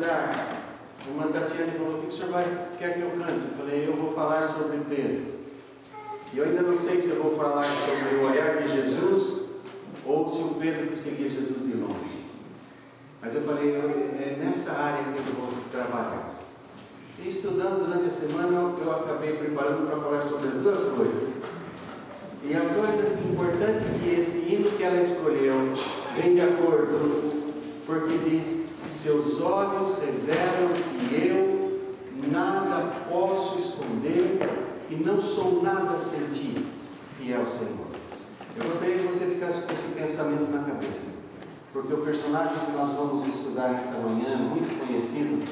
cantar. Uma Tatiana falou: o que o senhor quer que eu cante? Eu falei: eu vou falar sobre Pedro. E eu ainda não sei se eu vou falar sobre o olhar de Jesus ou se o Pedro que seguia Jesus de longe. Mas eu falei: é nessa área que eu vou trabalhar. E estudando durante a semana, eu acabei preparando para falar sobre as duas coisas. E a coisa importante é que esse hino que ela escolheu vem de acordo, porque diz: seus olhos revelam que eu nada posso esconder e não sou nada sem ti, fiel Senhor. Eu gostaria que você ficasse com esse pensamento na cabeça, porque o personagem que nós vamos estudar nessa manhã é muito conhecido,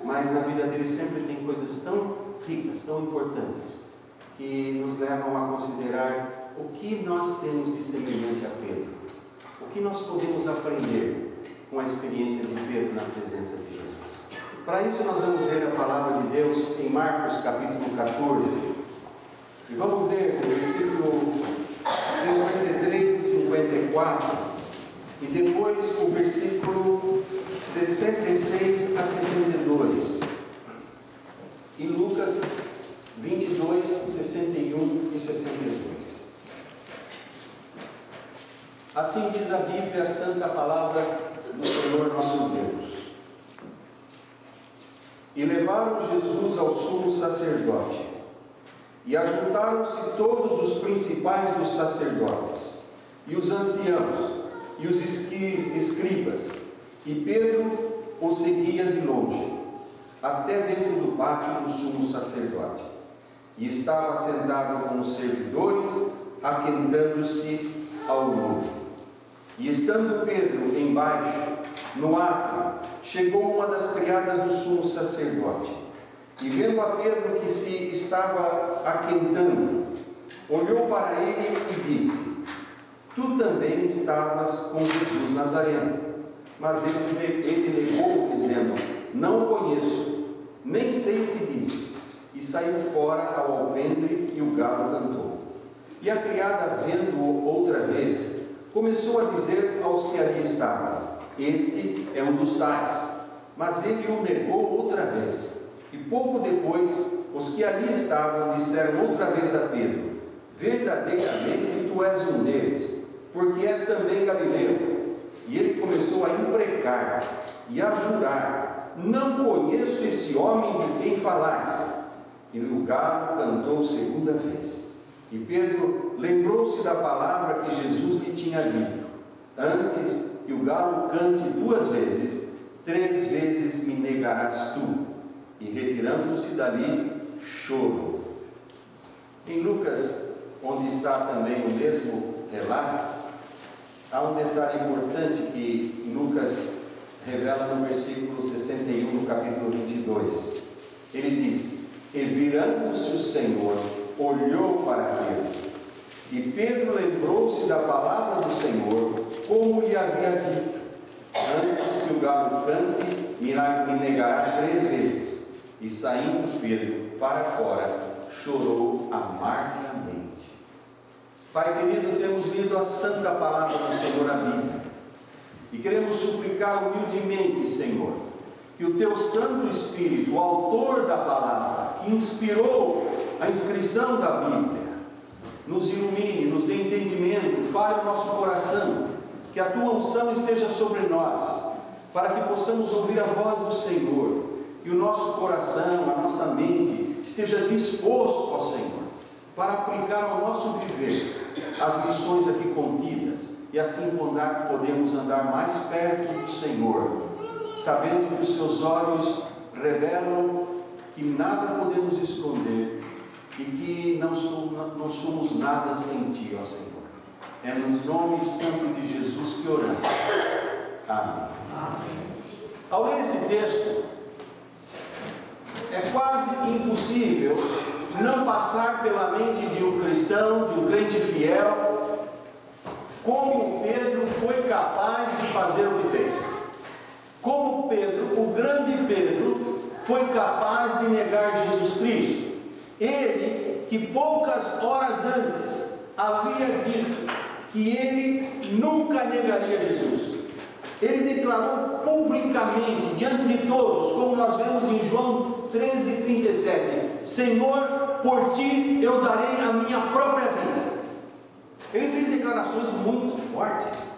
mas na vida dele sempre tem coisas tão ricas, tão importantes, que nos levam a considerar o que nós temos de semelhante a Pedro, o que nós podemos aprender com a experiência de Pedro na presença de Jesus. Para isso nós vamos ler a palavra de Deus em Marcos capítulo 14, e vamos ler o versículo 53 e 54, e depois o versículo 66 a 72, e Lucas 22, 61 e 62. Assim diz a Bíblia, a santa palavra do Senhor nosso Deus. E levaram Jesus ao sumo sacerdote, e ajuntaram-se todos os principais dos sacerdotes, e os anciãos, e os escribas, e Pedro o seguia de longe, até dentro do pátio do sumo sacerdote, e estava sentado com os servidores, aquentando-se ao lume. E estando Pedro embaixo, no átrio, chegou uma das criadas do sumo sacerdote, e vendo a Pedro que se estava aquentando, olhou para ele e disse: tu também estavas com Jesus Nazareno. Mas ele negou, dizendo: não o conheço, nem sei o que dizes. E saiu fora ao alpendre, e o galo cantou. E a criada, vendo-o outra vez, começou a dizer aos que ali estavam: este é um dos tais. Mas ele o negou outra vez. E pouco depois, os que ali estavam disseram outra vez a Pedro: verdadeiramente tu és um deles, porque és também galileu. E ele começou a imprecar e a jurar: não conheço esse homem de quem falais. E o galo cantou segunda vez. E Pedro lembrou-se da palavra que Jesus lhe tinha dito: antes que o galo cante duas vezes, 3 vezes me negarás tu. E retirando-se dali, chorou. Em Lucas, onde está também o mesmo relato, há um detalhe importante que Lucas revela no versículo 61, no capítulo 22. Ele diz: e virando-se o Senhor, olhou para Pedro. E Pedro lembrou-se da palavra do Senhor, como lhe havia dito: antes que o galo cante, me negará 3 vezes. E saindo Pedro para fora, chorou amargamente. Pai querido, temos lido a santa palavra do Senhor, a Bíblia, e queremos suplicar humildemente, Senhor, que o teu Santo Espírito, o autor da palavra, que inspirou a inscrição da Bíblia, nos ilumine, nos dê entendimento, fale o nosso coração, que a tua unção esteja sobre nós, para que possamos ouvir a voz do Senhor, e o nosso coração, a nossa mente, esteja disposto ao Senhor, para aplicar ao nosso viver as lições aqui contidas, e assim podemos andar mais perto do Senhor, sabendo que os seus olhos revelam que nada podemos esconder, e que não somos nada sem ti, ó Senhor. É no nome santo de Jesus que oramos. Amém. Ao ler esse texto, é quase impossível não passar pela mente de um cristão, de um crente fiel, como Pedro foi capaz de fazer o que fez. Como Pedro, o grande Pedro, foi capaz de negar Jesus Cristo. Ele, que poucas horas antes havia dito que ele nunca negaria Jesus. Ele declarou publicamente, diante de todos, como nós vemos em João 13:37, Senhor, por ti eu darei a minha própria vida. Ele fez declarações muito fortes.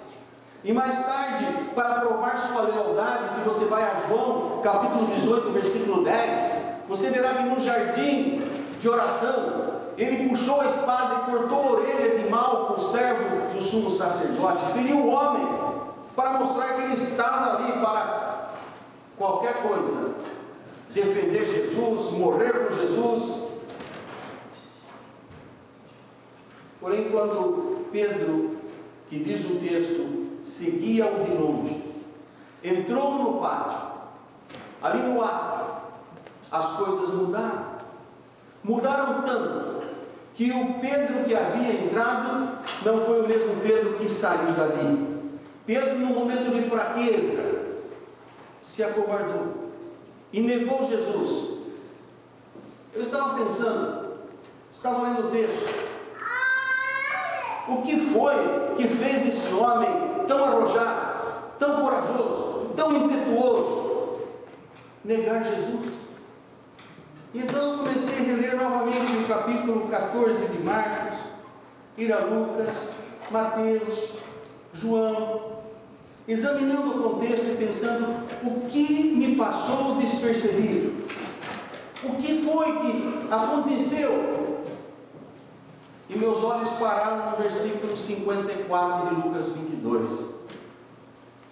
E mais tarde, para provar sua lealdade, se você vai a João, capítulo 18, versículo 10, você verá que no jardim de oração, ele puxou a espada e cortou a orelha de Malco, o servo do sumo sacerdote, feriu o homem, para mostrar que ele estava ali para qualquer coisa, defender Jesus, morrer por Jesus. Porém, quando Pedro, que diz o texto, seguia-o de longe, entrou no pátio, ali no átrio, as coisas mudaram tanto, que o Pedro que havia entrado, não foi o mesmo Pedro que saiu dali. Pedro, no momento de fraqueza, se acovardou, e negou Jesus. Eu estava pensando, estava lendo o texto, o que foi que fez esse homem tão arrojado, tão corajoso, tão impetuoso, negar Jesus? Então eu comecei a reler novamente o capítulo 14 de Marcos, ir a Lucas, Mateus, João, examinando o contexto e pensando, o que me passou despercebido? O que foi que aconteceu? E meus olhos pararam no versículo 54 de Lucas 22,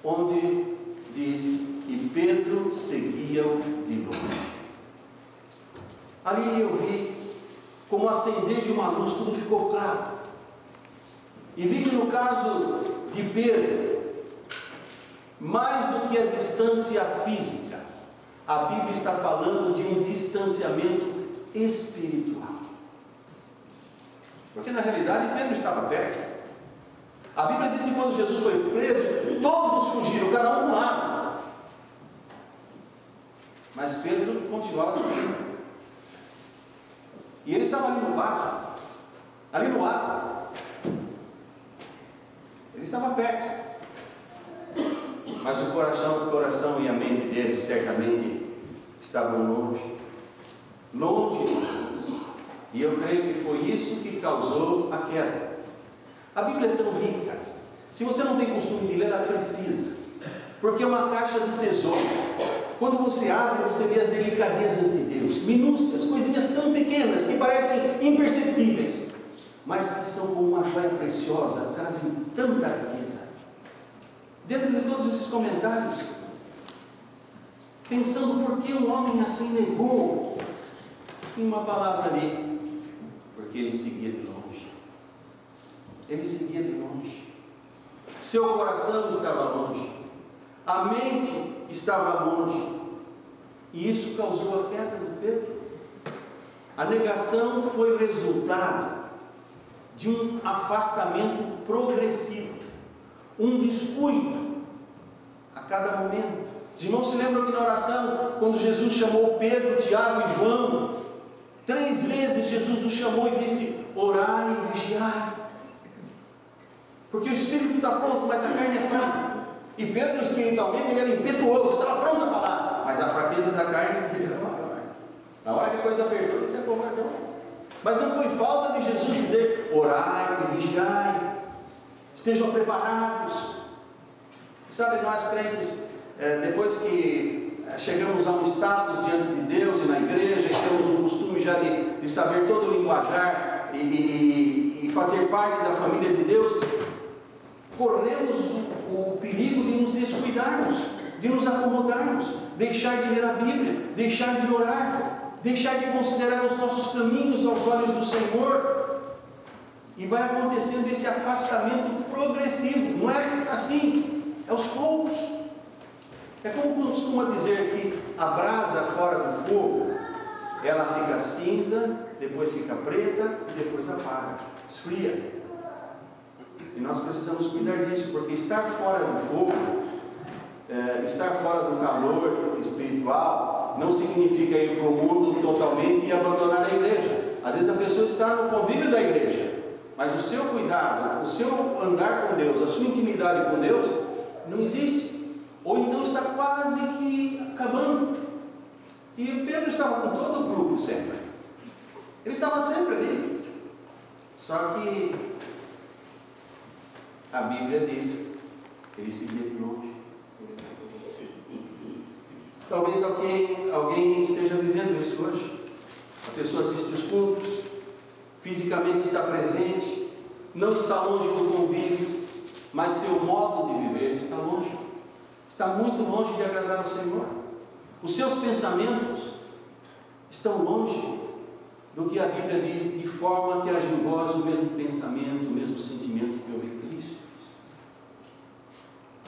onde diz que Pedro seguia-o de longe. Ali eu vi, como acender de uma luz, tudo ficou claro. E vi que no caso de Pedro, mais do que a distância física, a Bíblia está falando de um distanciamento espiritual. Porque na realidade Pedro estava perto. A Bíblia diz que quando Jesus foi preso, todos fugiram, cada um de um lado. Mas Pedro continuava seguindo. E ele estava ali no pátio, ali no ato. Ele estava perto. Mas o coração e a mente dele certamente estavam longe. Longe de Jesus. E eu creio que foi isso que causou a queda. A Bíblia é tão rica. Se você não tem costume de ler, ela precisa. Porque é uma caixa do tesouro. Quando você abre, você vê as delicadezas de Deus, minúcias, coisinhas tão pequenas que parecem imperceptíveis, mas que são como uma joia preciosa, trazem tanta riqueza. Dentro de todos esses comentários, pensando por que o homem assim negou, em uma palavra ali, porque ele seguia de longe. Ele seguia de longe. Seu coração estava longe. A mente estava longe. E isso causou a queda de Pedro. A negação foi resultado de um afastamento progressivo, um descuido a cada momento. Os irmãos se lembram que na oração, quando Jesus chamou Pedro, Tiago e João, 3 vezes Jesus os chamou e disse: orai e vigiai. Porque o espírito está pronto, mas a carne é fraca. E Pedro, espiritualmente, ele era impetuoso, estava pronto a falar, mas a fraqueza da carne dele era maior. Na hora que a coisa apertou, ele se acovardou. Mas não foi falta de Jesus dizer: orai e vigiai, estejam preparados. Sabe, nós crentes, depois que chegamos a um status diante de Deus e na igreja, e temos o costume já de saber todo o linguajar e fazer parte da família de Deus, corremos o perigo de nos descuidarmos, de nos acomodarmos, deixar de ler a Bíblia, deixar de orar, deixar de considerar os nossos caminhos aos olhos do Senhor, e vai acontecendo esse afastamento progressivo. Não é assim, é aos poucos. É como costuma dizer que a brasa fora do fogo, ela fica cinza, depois fica preta e depois apaga, esfria. E nós precisamos cuidar disso, porque estar fora do fogo, estar fora do calor espiritual, não significa ir para o mundo totalmente e abandonar a igreja. Às vezes a pessoa está no convívio da igreja, mas o seu cuidado, o seu andar com Deus, a sua intimidade com Deus, não existe. Ou quase que acabando. E Pedro estava com todo o grupo sempre. Ele estava sempre ali. Só que a Bíblia diz que ele seguia de longe. Talvez alguém esteja vivendo isso hoje. A pessoa assiste os cultos, fisicamente está presente, não está longe do convívio, mas seu modo de viver está longe. Está muito longe de agradar ao Senhor. Os seus pensamentos estão longe do que a Bíblia diz, de forma que haja em vós o mesmo pensamento, o mesmo sentimento que houve em Cristo.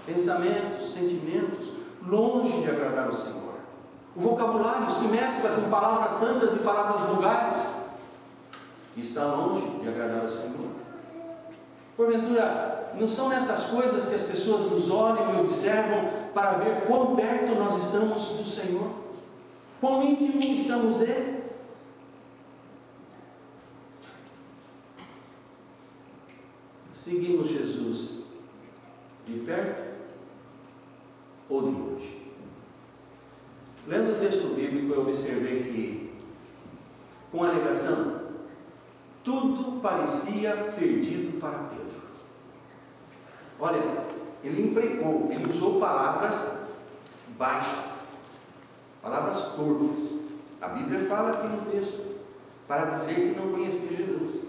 Pensamentos, sentimentos, longe de agradar ao Senhor. O vocabulário se mescla com palavras santas e palavras vulgares e está longe de agradar ao Senhor. Porventura, não são nessas coisas que as pessoas nos olham e observam para ver quão perto nós estamos do Senhor, quão íntimo estamos dele? Seguimos Jesus de perto ou de longe? Lendo o texto bíblico, eu observei que, com a negação, tudo parecia perdido para Pedro. Olha, ele empregou, ele usou palavras baixas, palavras torpes. A Bíblia fala aqui no texto, para dizer que não conhecia Jesus.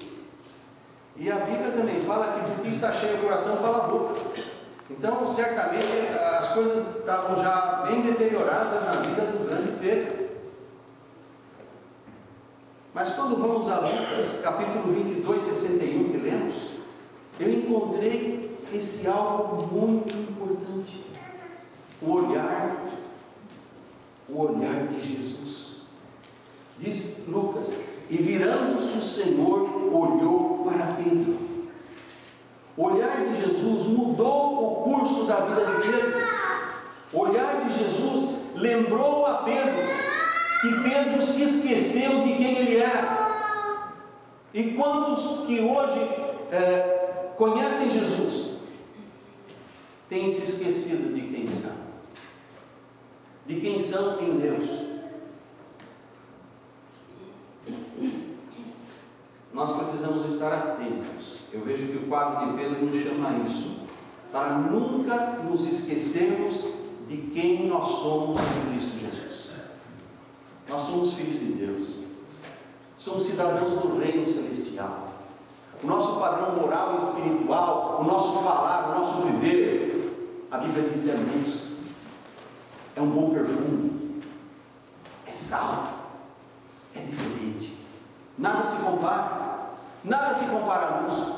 E a Bíblia também fala que do que está cheio o coração fala a boca. Então, certamente, as coisas estavam já bem deterioradas na vida do grande Pedro. Mas quando vamos a Lucas, capítulo 22, 61, que lemos, eu encontrei esse algo muito importante. O olhar de Jesus. Diz Lucas: e virando-se o Senhor, olhou para Pedro. O olhar de Jesus mudou o curso da vida de Pedro. O olhar de Jesus lembrou a Pedro que Pedro se esqueceu de quem ele era. E quantos que hoje conhecem Jesus têm se esquecido de quem são? De quem são em Deus? Nós precisamos estar atentos. Eu vejo que o quadro de Pedro nos chama a isso, para nunca nos esquecermos de quem nós somos em Cristo Jesus. Nós somos filhos de Deus, somos cidadãos do reino celestial. O nosso padrão moral e espiritual, o nosso falar, o nosso viver, a Bíblia diz, é luz, é um bom perfume, é sal, é diferente. Nada se compara. Nada se compara à luz,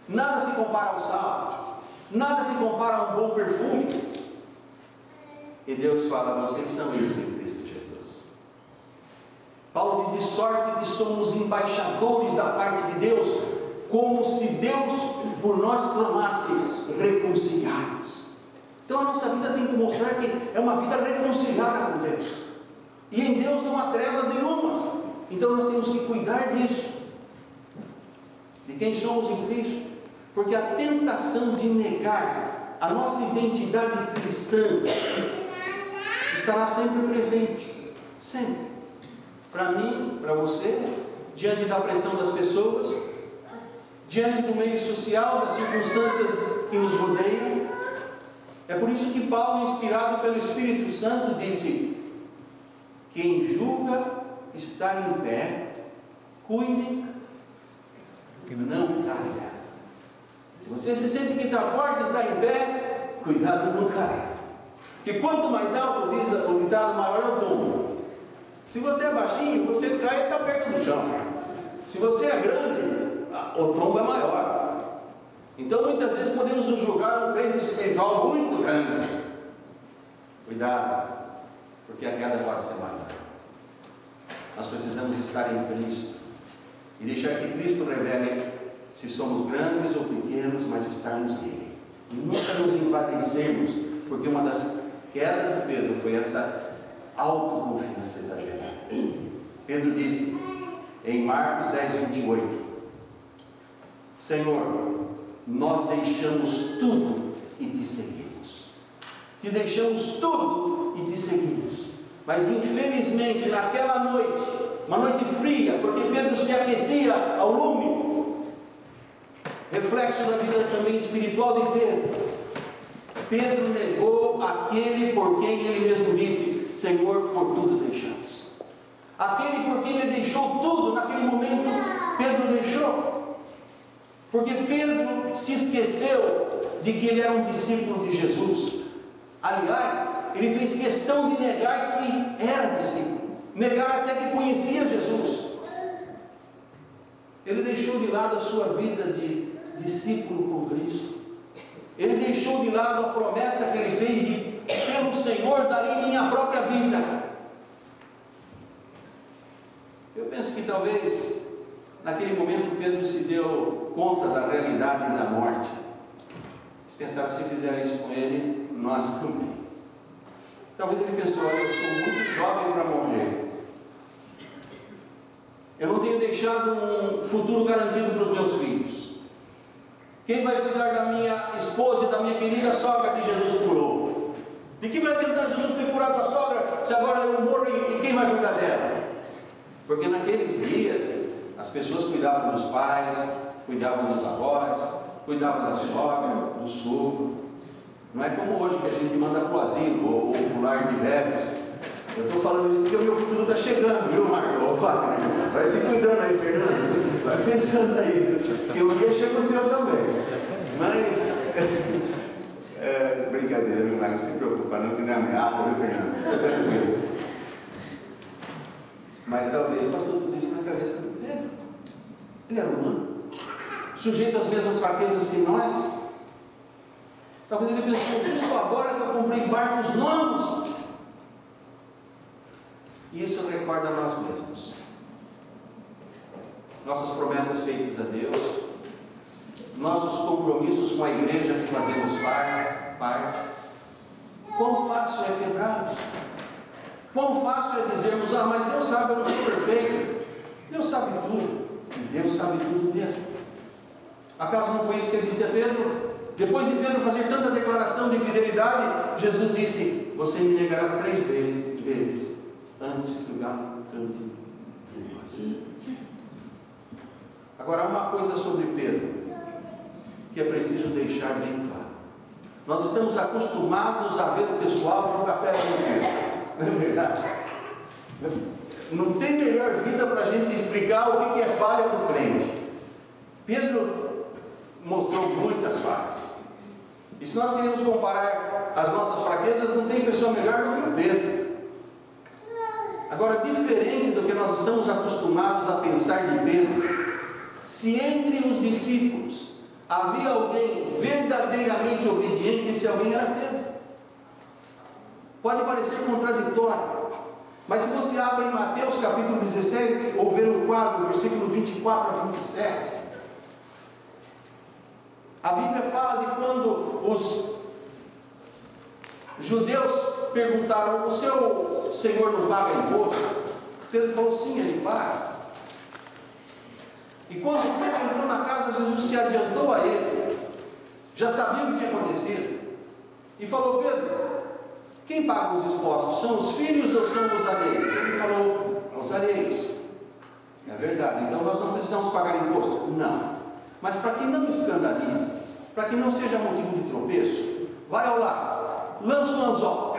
nada se compara ao sal, nada se compara a um bom perfume. E Deus fala: vocês são isso em Cristo Jesus. Paulo diz: de sorte que somos embaixadores da parte de Deus, como se Deus por nós clamasse, reconciliados. Então a nossa vida tem que mostrar que é uma vida reconciliada com Deus, e em Deus não há trevas nenhumas. Então nós temos que cuidar disso, de quem somos em Cristo, porque a tentação de negar a nossa identidade cristã estará sempre presente, sempre, para mim, para você, diante da pressão das pessoas, diante do meio social, das circunstâncias que nos rodeiam. É por isso que Paulo, inspirado pelo Espírito Santo, disse: quem julga estar em pé, cuide que não caia. Se você se sente que está forte e está em pé, cuidado não caia. Porque quanto mais alto, diz o ditado, maior é o tombo. Se você é baixinho, você cai e está perto do chão. Se você é grande, o tombo é maior. Então muitas vezes podemos nos julgar um crente espiritual muito grande. Cuidado, porque a queda pode ser maior. Nós precisamos estar em Cristo e deixar que Cristo revele se somos grandes ou pequenos, mas estarmos nele. E nunca nos envaidecemos, porque uma das quedas de Pedro foi essa autoconfiança exagerada. Pedro disse em Marcos 10, 28: Senhor, nós deixamos tudo e te seguimos. que deixamos tudo e te seguimos. Mas infelizmente naquela noite, uma noite fria, porque Pedro se aquecia ao lume, reflexo da vida também espiritual de Pedro. Pedro negou aquele por quem ele mesmo disse: Senhor, por tudo deixamos. Aquele por quem ele deixou tudo, naquele momento Pedro deixou, porque Pedro se esqueceu de que ele era um discípulo de Jesus. Aliás, ele fez questão de negar que era discípulo, negar até que conhecia Jesus. Ele deixou de lado a sua vida de discípulo com Cristo. Ele deixou de lado a promessa que ele fez de: pelo Senhor darei minha própria vida. Eu penso que talvez naquele momento Pedro se deu conta da realidade da morte. Eles pensaram que se fizerem isso com ele, nós também. Talvez ele pensou: olha, eu sou muito jovem para morrer. Eu não tenho deixado um futuro garantido para os meus filhos. Quem vai cuidar da minha esposa e da minha querida sogra que Jesus curou? De que vai adiantar Jesus ter curado a sogra se agora eu morro e quem vai cuidar dela? Porque naqueles dias as pessoas cuidavam dos pais, cuidavam dos avós, cuidavam da sogra, do sogro. Não é como hoje que a gente manda para o asilo ou para o lar de velhos. Eu estou falando isso porque o meu futuro está chegando, viu, Marco? Vai se cuidando aí, Fernando. Vai pensando aí, que um dia chega o seu também. Mas, brincadeira, viu, Marco? Não se preocupa, não, que não é ameaça, viu, Fernando? Fica tranquilo. Mas talvez passou tudo isso na cabeça do Pedro. Ele era humano, sujeito às mesmas fraquezas que nós. Talvez ele pensou: justo agora que eu comprei barcos novos. E isso recorda a nós mesmos. Nossas promessas feitas a Deus, nossos compromissos com a igreja que fazemos parte. Quão fácil é quebrá-los. Quão fácil é dizermos: ah, mas Deus sabe, eu não sou perfeito. Deus sabe tudo. E Deus sabe tudo mesmo. Acaso não foi isso que ele disse a Pedro? Depois de Pedro fazer tanta declaração de fidelidade, Jesus disse: você me negará 3 vezes antes que o galo cante 2. Agora, há uma coisa sobre Pedro que é preciso deixar bem claro. Nós estamos acostumados a ver o pessoal jogar pedra no Pedro. Não é verdade? Não tem melhor vida para a gente explicar o que é falha do crente. Pedro mostrou muitas falhas. E se nós queremos comparar as nossas fraquezas, não tem pessoa melhor do que o Pedro. Agora, diferente do que nós estamos acostumados a pensar de Pedro, se entre os discípulos havia alguém verdadeiramente obediente, esse alguém era Pedro. Pode parecer contraditório, mas se você abre em Mateus capítulo 17, ou ver no quadro, versículo 24 a 27, a Bíblia fala de quando os judeus perguntaram: o seu Senhor não paga imposto? Pedro falou: sim, ele paga. E quando Pedro entrou na casa, Jesus se adiantou a ele, já sabia o que tinha acontecido, e falou: Pedro, quem paga os impostos? São os filhos ou são os alheios? Ele falou: os alheios. É verdade, então nós não precisamos pagar imposto? Não. Mas para que não escandalize, para que não seja motivo de tropeço, vai ao lado, lança um anzol,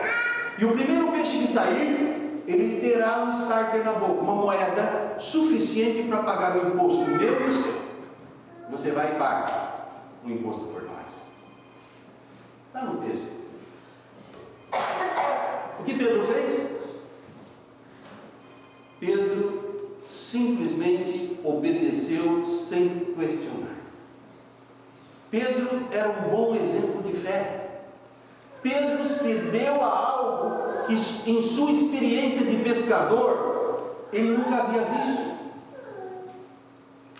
e o primeiro peixe que sair, ele terá um starter na boca, uma moeda suficiente para pagar o imposto meu e o seu. Você vai e paga o imposto por nós. Está no texto. O que Pedro fez? Pedro simplesmente obedeceu sem questionar. Pedro era um bom exemplo de fé. Pedro se deu a algo que em sua experiência de pescador ele nunca havia visto.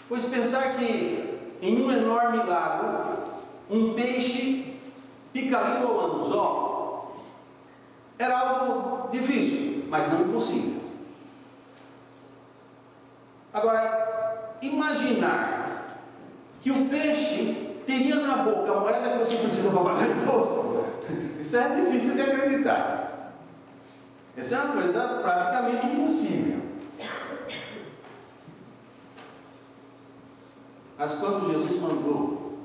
Pois pensar que em um enorme lago um peixe picaria o anzol era algo difícil, mas não impossível. Agora, imaginar que o peixe teria na boca a moeda que você precisa para pagar imposto, Isso é difícil de acreditar. Isso é uma coisa praticamente impossível. Mas quando Jesus mandou,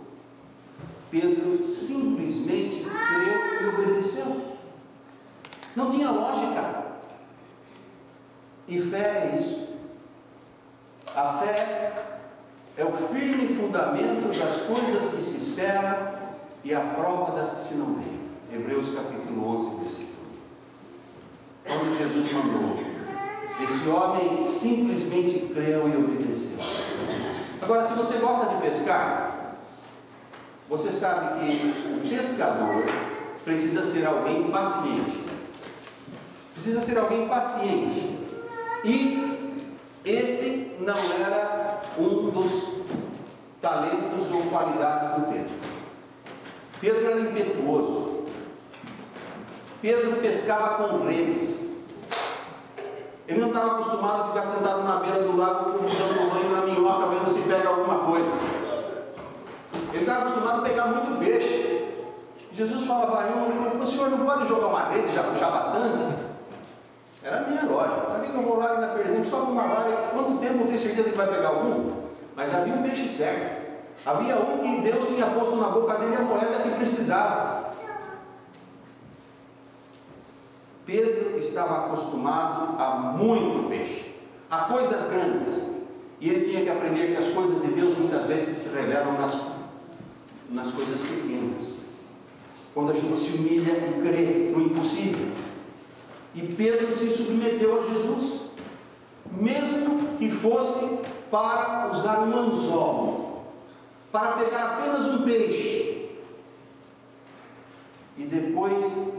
Pedro simplesmente creu e obedeceu. Não tinha lógica. E fé é isso. A fé é o firme fundamento das coisas que se esperam e a prova das que se não veem. Hebreus capítulo 11, versículo 1. Quando Jesus mandou, esse homem simplesmente creu e obedeceu. Agora, se você gosta de pescar, você sabe que o pescador precisa ser alguém paciente. Precisa ser alguém paciente. E esse não era um dos talentos ou qualidades do Pedro. Pedro era impetuoso. Pedro pescava com redes. Ele não estava acostumado a ficar sentado na beira do lago, dando banho na minhoca, vendo se pega alguma coisa. Ele estava acostumado a pegar muito peixe. Jesus falava a ele falou: o senhor não pode jogar uma rede e já puxar bastante? Era a minha lógica. Para que eu vou lá na perdente, só com uma vara? Quanto tempo eu tenho certeza que vai pegar algum? Mas havia um peixe certo. Havia um que Deus tinha posto na boca dele a moeda que precisava. Pedro estava acostumado a muito peixe, a coisas grandes. E ele tinha que aprender que as coisas de Deus muitas vezes se revelam nas coisas pequenas. Quando a gente se humilha e crê no impossível. E Pedro se submeteu a Jesus, mesmo que fosse para usar um anzol, para pegar apenas um peixe, e depois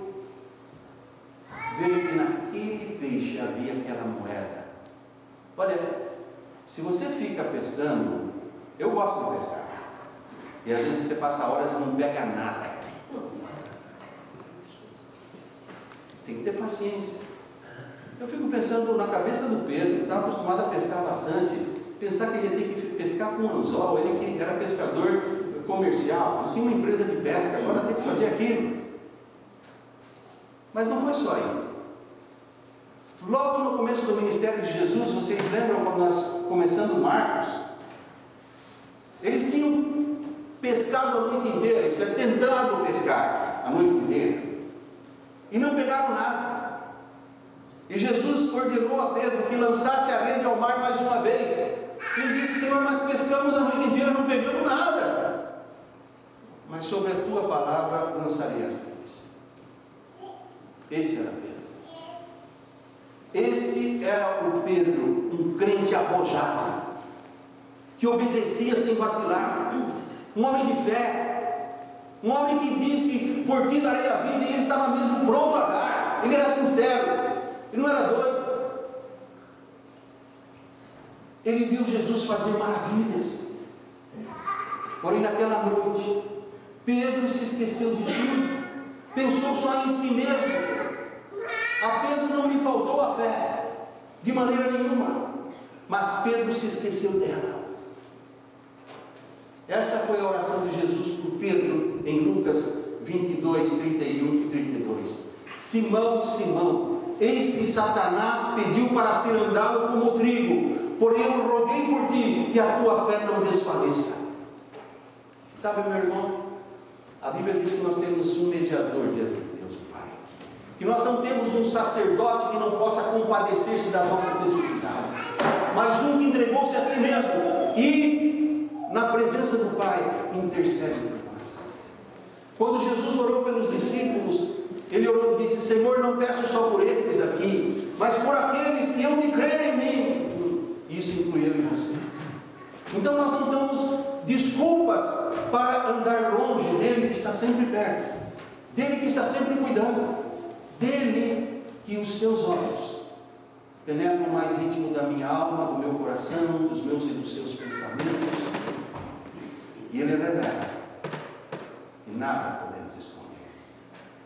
ver que naquele peixe havia aquela moeda. Olha, se você fica pescando, eu gosto de pescar, e às vezes você passa horas e não pega nada. Tem que ter paciência. Eu fico pensando na cabeça do Pedro, que estava acostumado a pescar bastante, pensar que ele ia ter que pescar com anzol. Ele era pescador comercial, tinha uma empresa de pesca, agora tem que fazer aquilo. Mas não foi só aí. Logo no começo do ministério de Jesus, vocês lembram quando nós começamos Marcos? Eles tinham pescado a noite inteira, isto é, tentado pescar a noite inteira. E não pegaram nada. E Jesus ordenou a Pedro que lançasse a rede ao mar mais uma vez. Ele disse: Senhor, nós pescamos a noite inteira, não pegamos nada. Mas sobre a tua palavra lançarei as redes. Esse era Pedro. Esse era o Pedro, um crente arrojado, que obedecia sem vacilar, um homem de fé. Um homem que disse: por ti darei a vida, e ele estava mesmo pronto a dar. Ele era sincero, ele não era doido. Ele viu Jesus fazer maravilhas. Porém, naquela noite, Pedro se esqueceu de tudo, pensou só em si mesmo. A Pedro não lhe faltou a fé, de maneira nenhuma, mas Pedro se esqueceu dela. Essa foi a oração de Jesus por Pedro em Lucas 22, 31 e 32. Simão, Simão, eis que Satanás pediu para cirandá-lo como o trigo, porém eu roguei por ti que a tua fé não desfaleça. Sabe, meu irmão, a Bíblia diz que nós temos um mediador diante de Deus, o Pai. Que nós não temos um sacerdote que não possa compadecer-se das nossas necessidades, mas um que entregou-se a si mesmo e na presença do Pai intercede por nós. Quando Jesus orou pelos discípulos, ele orou e disse: Senhor, não peço só por estes aqui, mas por aqueles que hão de crer em mim. Isso inclui eu e você. Então nós não damos desculpas para andar longe dele que está sempre perto, dele que está sempre cuidando, dele que os seus olhos penetram o mais íntimo da minha alma, do meu coração, dos meus e dos seus pensamentos, e ele revela, e nada podemos esconder.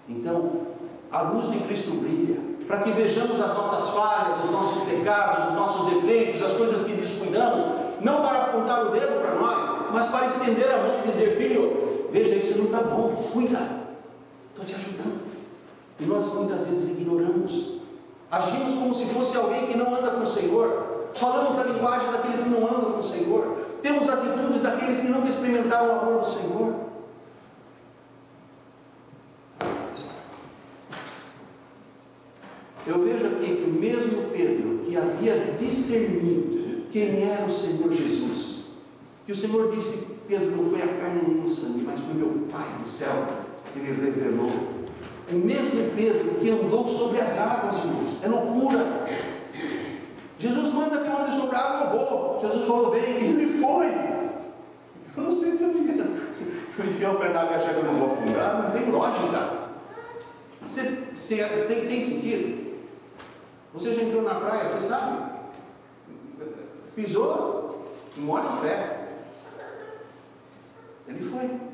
Então, a luz de Cristo brilha, para que vejamos as nossas falhas, os nossos pecados, os nossos defeitos, as coisas que descuidamos, não para apontar o dedo para nós, mas para estender a mão e dizer: filho, veja, isso não está bom, cuida. estou te ajudando. E nós muitas vezes ignoramos. Agimos como se fosse alguém que não anda com o Senhor. Falamos a linguagem daqueles que não andam com o Senhor. Temos atitudes daqueles que nunca experimentaram o amor do Senhor. Eu vejo aqui que o mesmo Pedro, que havia discernido quem era o Senhor Jesus, que o Senhor disse: Pedro, não foi a carne nem o sangue, mas foi meu Pai do céu que lhe revelou. O mesmo Pedro que andou sobre as águas, irmãos. É loucura. Jesus manda que eu ande sobre a água, eu vou. Jesus falou: vem, e ele foi. Eu não sei se eu me enfiar o pé da água e achar que eu não vou afundar, não tem lógica. Tem sentido? Você já entrou na praia, você sabe? Pisou, mora em fé. Ele foi.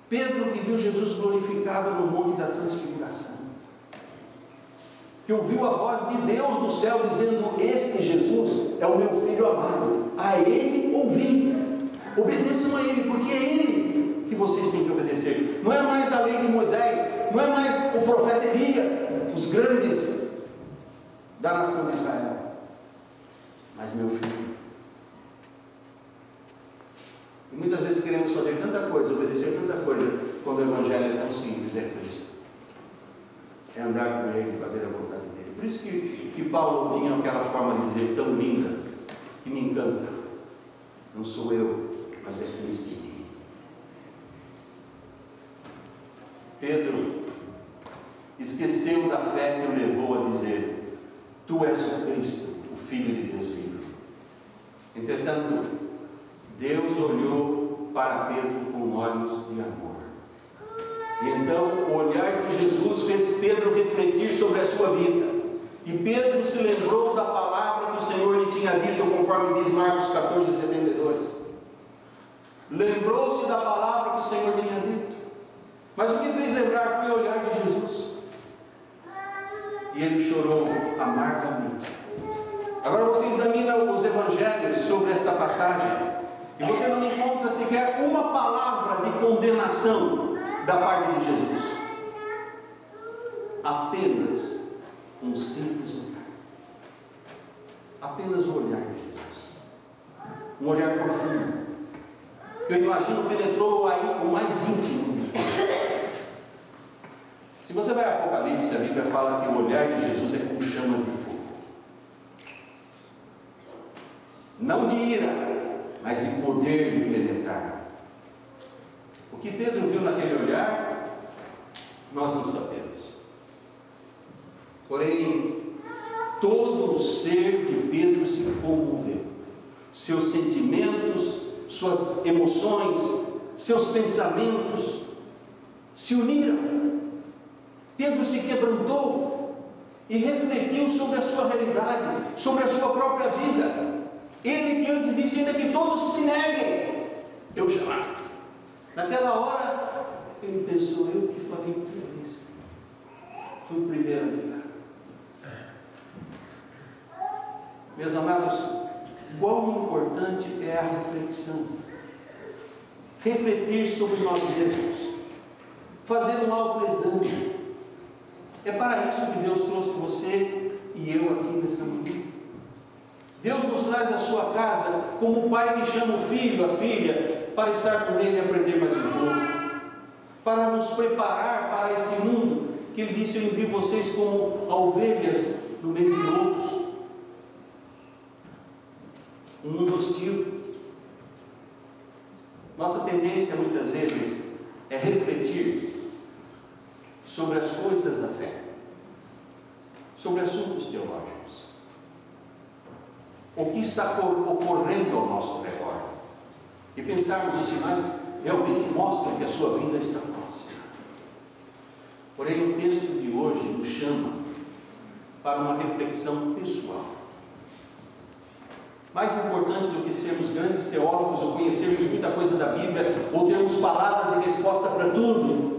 Pedro, que viu Jesus glorificado no Monte da Transfiguração, que ouviu a voz de Deus do céu dizendo: este Jesus é o meu Filho amado, a Ele ouvi. Obedeçam a Ele, porque é Ele que vocês têm que obedecer. Não é mais a lei de Moisés, não é mais o profeta Elias, os grandes da nação de Israel, mas meu Filho. E muitas vezes queremos fazer tanta coisa, obedecer tanta coisa, quando o Evangelho é tão simples, é Cristo. É andar com Ele, fazer a vontade dEle. Por isso que Paulo tinha aquela forma de dizer tão linda, que me encanta: não sou eu, mas é Cristo em mim. Pedro esqueceu da fé que o levou a dizer: tu és o Cristo, o Filho de Deus vivo. Entretanto, Deus olhou para Pedro com olhos de amor. E então o olhar de Jesus fez Pedro refletir sobre a sua vida. E Pedro se lembrou da palavra que o Senhor lhe tinha dito, conforme diz Marcos 14:72. Lembrou-se da palavra que o Senhor tinha dito. Mas o que fez lembrar foi o olhar de Jesus. E ele chorou amargamente. Agora você examina os evangelhos sobre esta passagem, e você não encontra sequer uma palavra de condenação da parte de Jesus. Apenas um simples olhar. Apenas o olhar de Jesus. Um olhar profundo, que eu imagino penetrou aí o mais íntimo. Se você vai ao Apocalipse, a Bíblia fala que o olhar de Jesus é como chamas de fogo. Não de ira, mas de poder de penetrar. O que Pedro viu naquele olhar, nós não sabemos. Porém, todo o ser de Pedro se comoveu. Seus sentimentos, suas emoções, seus pensamentos se uniram. Pedro se quebrantou e refletiu sobre a sua realidade, sobre a sua própria vida. Ele que antes disse ainda que todos se neguem, eu jamais. Naquela hora, ele pensou: eu que falei tudo isso. Fui o primeiro a negar. Meus amados, quão importante é a reflexão. Refletir sobre nós mesmos. Fazer um autoexame. É para isso que Deus trouxe você e eu aqui nesta manhã. Deus nos traz à sua casa como o pai que chama o filho, a filha, para estar com ele e aprender mais um pouco. Para nos preparar para esse mundo que ele disse: eu envio vocês como ovelhas no meio de lobos. Um mundo hostil. Nossa tendência muitas vezes é refletir sobre as coisas da fé, sobre assuntos teológicos, o que está ocorrendo ao nosso redor, e pensarmos: os sinais realmente mostram que a sua vinda está próxima. Porém, o texto de hoje nos chama para uma reflexão pessoal. Mais importante do que sermos grandes teólogos ou conhecermos muita coisa da Bíblia, ou termos palavras e resposta para tudo,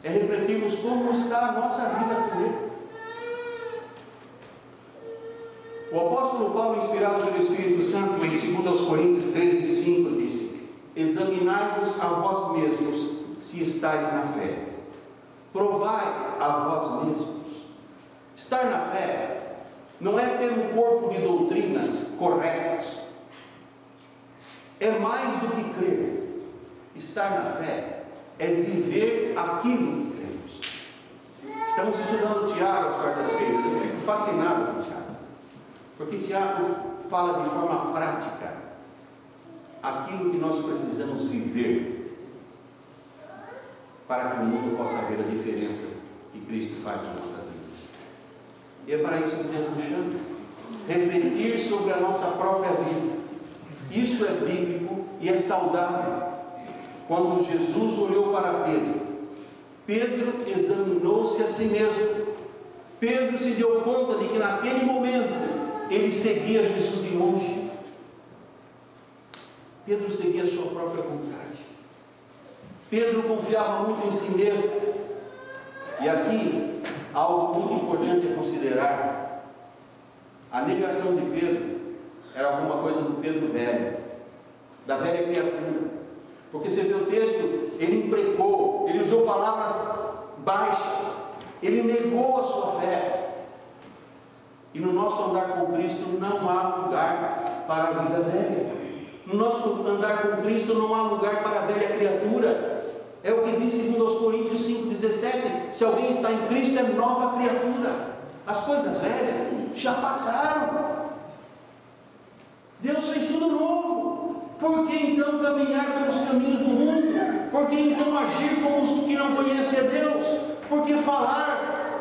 é refletirmos como está a nossa vida com Ele. O apóstolo Paulo, inspirado pelo Espírito Santo, em 2 Coríntios 13:5, disse: examinai-vos a vós mesmos se estáis na fé. Provai a vós mesmos. Estar na fé não é ter um corpo de doutrinas corretas. É mais do que crer. Estar na fé é viver aquilo que cremos. Estamos estudando Tiago às quartas-feiras. Eu fico fascinado com Tiago, porque Tiago fala de forma prática aquilo que nós precisamos viver para que o mundo possa ver a diferença que Cristo faz na nossa vida. E é para isso que Deus nos chama. Refletir sobre a nossa própria vida. Isso é bíblico e é saudável. Quando Jesus olhou para Pedro, Pedro examinou-se a si mesmo. Pedro se deu conta de que naquele momento ele seguia Jesus de longe. Pedro seguia a sua própria vontade. Pedro confiava muito em si mesmo. E aqui, algo muito importante a considerar. A negação de Pedro era alguma coisa do Pedro velho, da velha criatura. Porque você vê o texto, ele imprecou, ele usou palavras baixas, ele negou a sua fé. E no nosso andar com Cristo não há lugar para a vida velha. No nosso andar com Cristo não há lugar para a velha criatura. É o que diz segundo aos Coríntios 5,17: se alguém está em Cristo, é nova criatura. As coisas velhas já passaram. Deus fez tudo novo. Por que então caminhar pelos caminhos do mundo? Por que então agir como os que não conhecem a Deus? Por que falar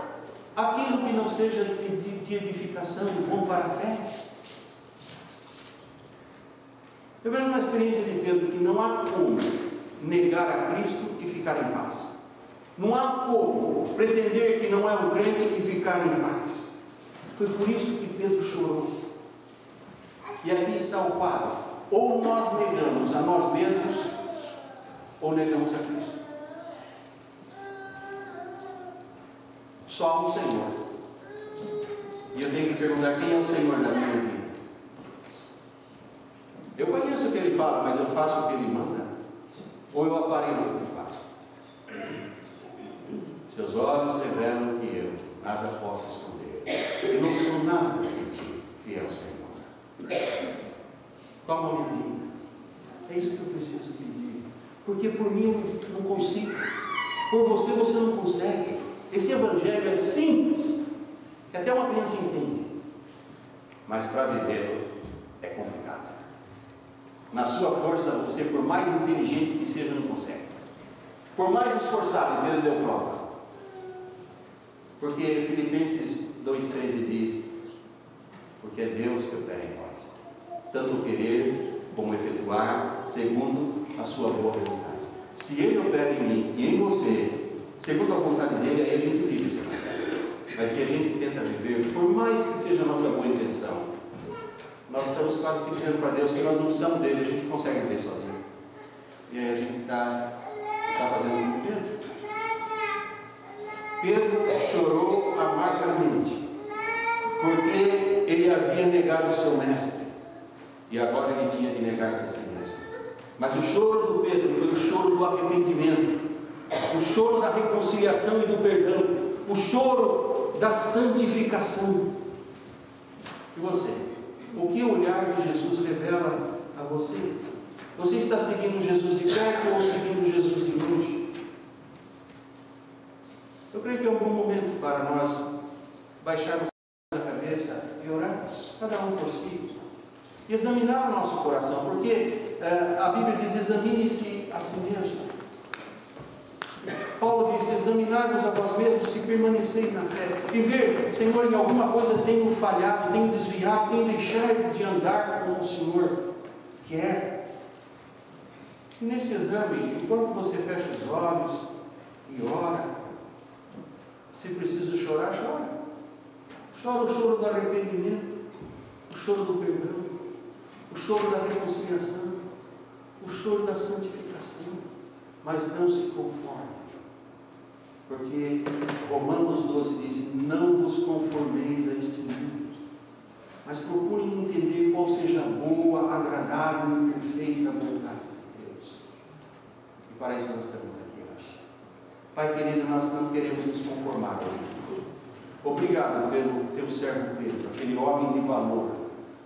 aquilo que não seja de edificação, de bom para a fé? Eu vejo uma experiência de Pedro que não há como negar a Cristo e ficar em paz. Não há como pretender que não é um crente e ficar em paz. Foi por isso que Pedro chorou. E aqui está o quadro. Ou nós negamos a nós mesmos, ou negamos a Cristo. Só há um Senhor. E eu tenho que perguntar: quem é o Senhor da minha vida? Eu conheço o que Ele fala, mas eu faço o que Ele manda? Ou eu aparelho o que eu faço? Seus olhos revelam que eu nada posso esconder. Eu não sou nada sem ti, que é o Senhor. Toma minha vida. É isso que eu preciso pedir. Porque por mim eu não consigo. Por você não consegue. Esse evangelho é simples, que até uma criança entende. Mas para viver é complicado. Na sua força, você, por mais inteligente que seja, não consegue. Por mais esforçado, Pedro deu prova. Porque Filipenses 2,13 diz: porque é Deus que opera em nós, tanto querer como efetuar, segundo a sua boa vontade. Se Ele opera em mim e em você, segundo a vontade dele, aí a gente vive. Mas se a gente tenta viver, por mais que seja a nossa boa intenção, nós estamos quase que dizendo para Deus que nós não precisamos dele, a gente consegue viver sozinho. E aí a gente está fazendo como Pedro. Pedro chorou amargamente, porque ele havia negado o seu mestre, e agora ele tinha que negar-se a si mesmo. Mas o choro do Pedro foi o choro do arrependimento, o choro da reconciliação e do perdão, o choro da santificação. E você? O que o olhar de Jesus revela a você? Você está seguindo Jesus de perto ou seguindo Jesus de longe? Eu creio que é um bom momento para nós baixarmos a cabeça e orarmos, cada um por si, e examinar o nosso coração, porque a Bíblia diz: examine-se a si mesmo. Paulo diz: examinai-vos a vós mesmos se permaneceis na fé, e ver, Senhor, em alguma coisa tenho falhado, tenho desviado, tenho deixado de andar como o Senhor quer. E nesse exame, enquanto você fecha os olhos e ora, se preciso chorar, chora. Chora o choro do arrependimento, o choro do perdão, o choro da reconciliação, o choro da santificação, mas não se conforme. Porque Romanos 12 diz: não vos conformeis a este mundo, mas procurem entender qual seja a boa, agradável e perfeita vontade de Deus. E para isso nós estamos aqui. Pai querido, nós não queremos nos conformar. Obrigado pelo teu servo Pedro, aquele homem de valor,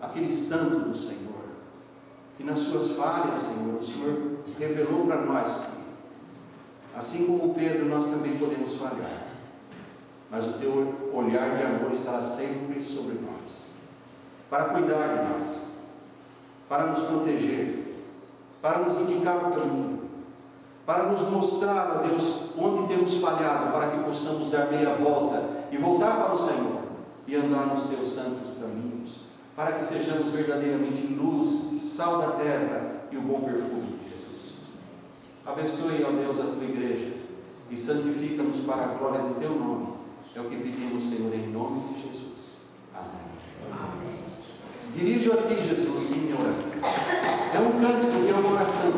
aquele santo do Senhor, que nas suas falhas, Senhor, o Senhor revelou para nós que, assim como Pedro, nós também podemos falhar, mas o teu olhar de amor estará sempre sobre nós, para cuidar de nós, para nos proteger, para nos indicar o caminho, para nos mostrar, ó Deus, onde temos falhado, para que possamos dar meia volta e voltar para o Senhor e andar nos teus santos caminhos, para que sejamos verdadeiramente luz, sal da terra e o bom perfume de Jesus. Abençoe, ó Deus, a tua igreja e santifica-nos para a glória do teu nome. É o que pedimos, Senhor, em nome de Jesus. Amém. Amém. Dirijo a ti, Jesus, minha oração. É um cântico que é uma oração.